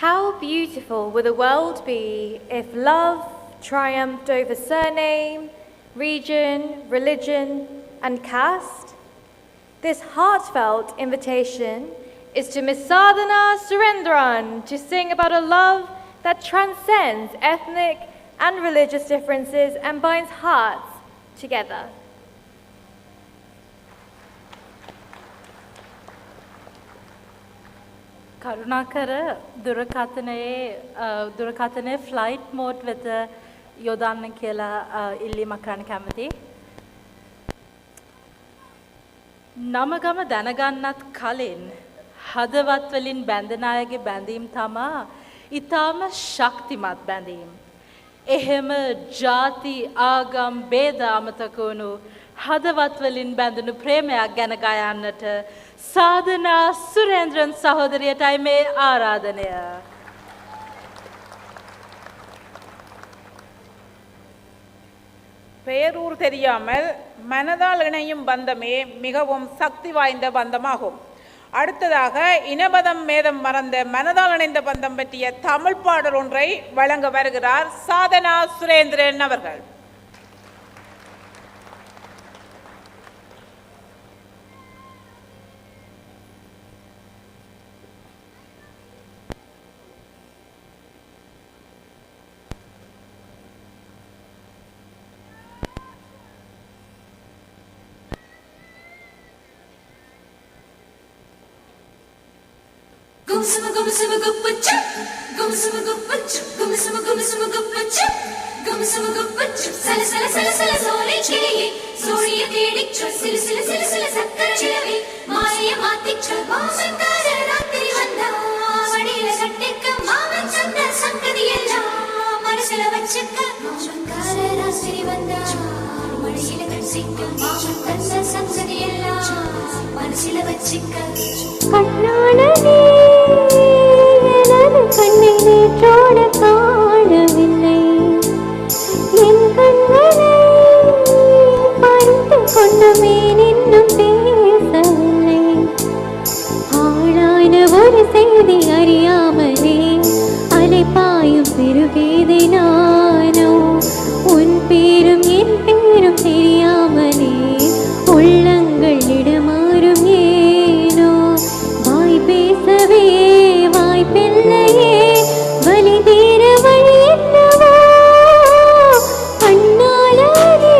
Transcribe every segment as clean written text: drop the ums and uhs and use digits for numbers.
How beautiful would the world be if love triumphed over surname, region, religion, and caste? This heartfelt invitation is to Miss Sadhana Surendran to sing about a love that transcends ethnic and religious differences and binds hearts together. කරුණාකර දුරකථනයේ flight mode වෙත යොදන්න කියලා ඉල්ලීමක් කරන්න කැමතියි. නම ගම දැනගන්නත් කලින් හදවත් වලින් බැඳෙන අයගේ බැඳීම් තමා ඊටාම ශක්තිමත් බැඳීම්. එහෙම ಜಾති ආගම් ભેද අමතක වුණු හදවත් වලින් බැඳුණු ප්‍රේමයක් ගැන ගයන්නට சாதனா சுரேந்திரன் சகோதரியட்டாய் மே ஆராதனය. பெயரூர் தெரியாமல் மனதால் இணையும் பந்தமே மிகவும் சக்தி வாய்ந்த பந்தமாகும். அடுத்ததாக இனபதம் மேதம் மறந்த மனதால் இணைந்த பந்தம் பற்றிய தமிழ் பாடல் ஒன்றை வழங்க வருகிறார் சாதனா சுரேந்திரன் அவர்கள். Gumsuma gumsuma guppachu, gumsuma guppachu, gumsuma gumsuma guppachu, gumsuma guppachu. Sala sala sala sala sole chiliye, soliye tedichu, sila sila sila sila sakkara chilave, maaliye maathichu, maasankara rathiri vanda, vadiyila kattikka maavan sanda sankadiyella, manasila vachukka, maasankara rathiri vanda, vadiyila kattikka maavan sanda sankadiyella, manasila vachukka. கண்ணாளனே எனது கண்ணை நேற்றோட காணவில்லை, என் கண்களை பறித்து கொண்டமேன் இன்னும் பேசவில்லை. ஆளான ஒரு செய்தி அறியாமலே அலைப்பாயும் பெருவேதை நானோ, உன் பேரும் என் பேரும் தெரியாமலே உள்ளங்கள் இடமாறும் ஏனோ. பேசவே வாய்ப்பில்லையே, வலி தீர வழி என்னவோ. கண்ணாளனே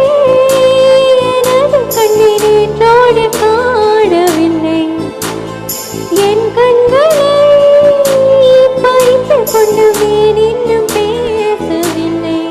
எனது கண்ணை நேற்றோடு காணவில்லை, என் கண்களை பறித்து கொண்டவேன் இன்னும் பேசவில்லை.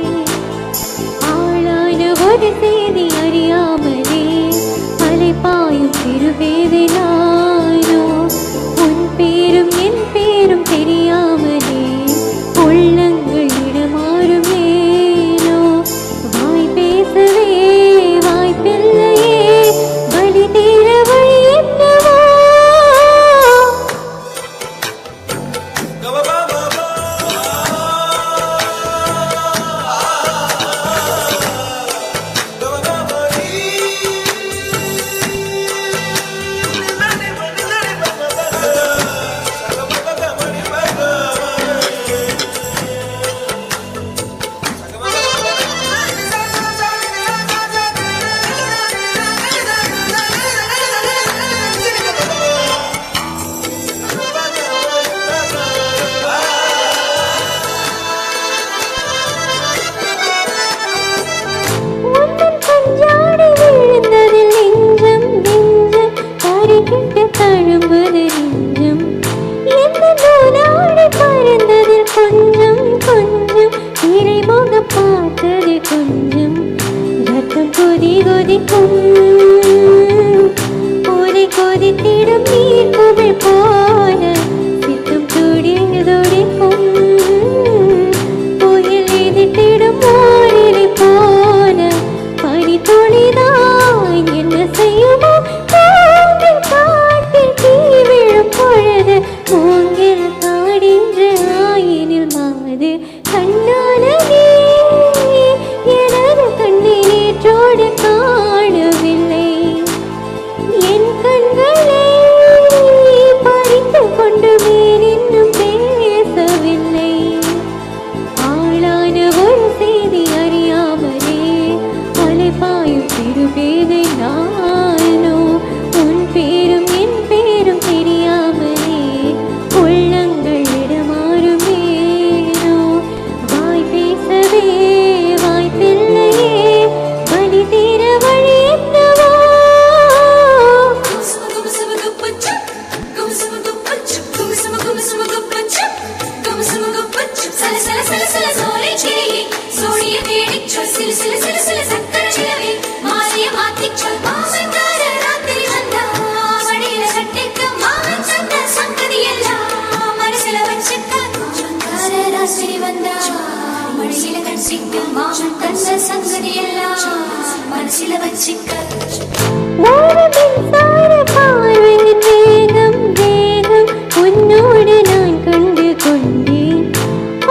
மனசில வச்சிக்க ஒரு மின்சார பார்வையின் வேகம் வேகம் உன்னோடு நான் கண்டு கொண்டேன்.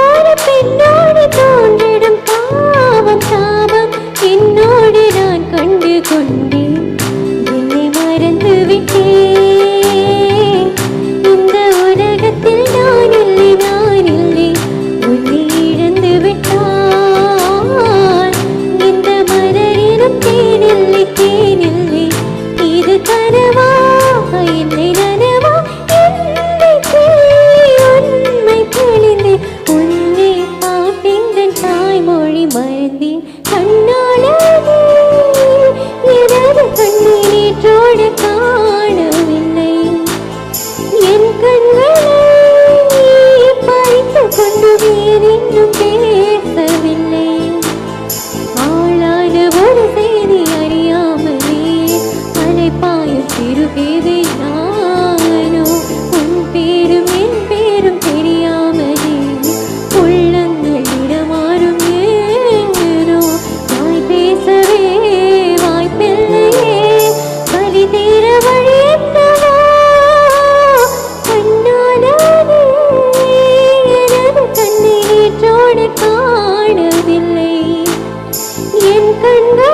ஒரு பெண்ணோடு தோன்றிடும் பாவம் தாபம் என்னோடு நான் கண்டு கொண்டேன். என்னை மறந்து விட்டேன். இந்த உலகத்தில் நான் இல்லை நான் இல்லை. உன்னை இழந்து விட்டான். இந்த மலரினும் தேனில்லை தேனில்லை. இது கனவா இல்லை நனவா என்னைக்கே உண்மை தெளிந்தேன். உன்னை பார்த்தெங்கள் தாய்மொழி மறந்தேன். கண்ணாலே எனது கண்ணை நேற்றோடு காணவில்லை. என் கண்களை பறித்துக் கொண்டு வேறென்னும் பேசவில்லை. ஆளான ஒரு செய்தி அறியாமலே அலைப்பாயும் சிறுகேதை நானோ. உன் பேரும் என் பேரும் தெரியாமலே உள்ளங்கள் இடமாறும் ஏனோ. வாய் பேசவே வாய்ப்பில்லையே வலி தீர வழி என்னவோ. கண்ணாலே எனது கண்ணை நேற்றோடு காணவில்லை. என் கண்கள்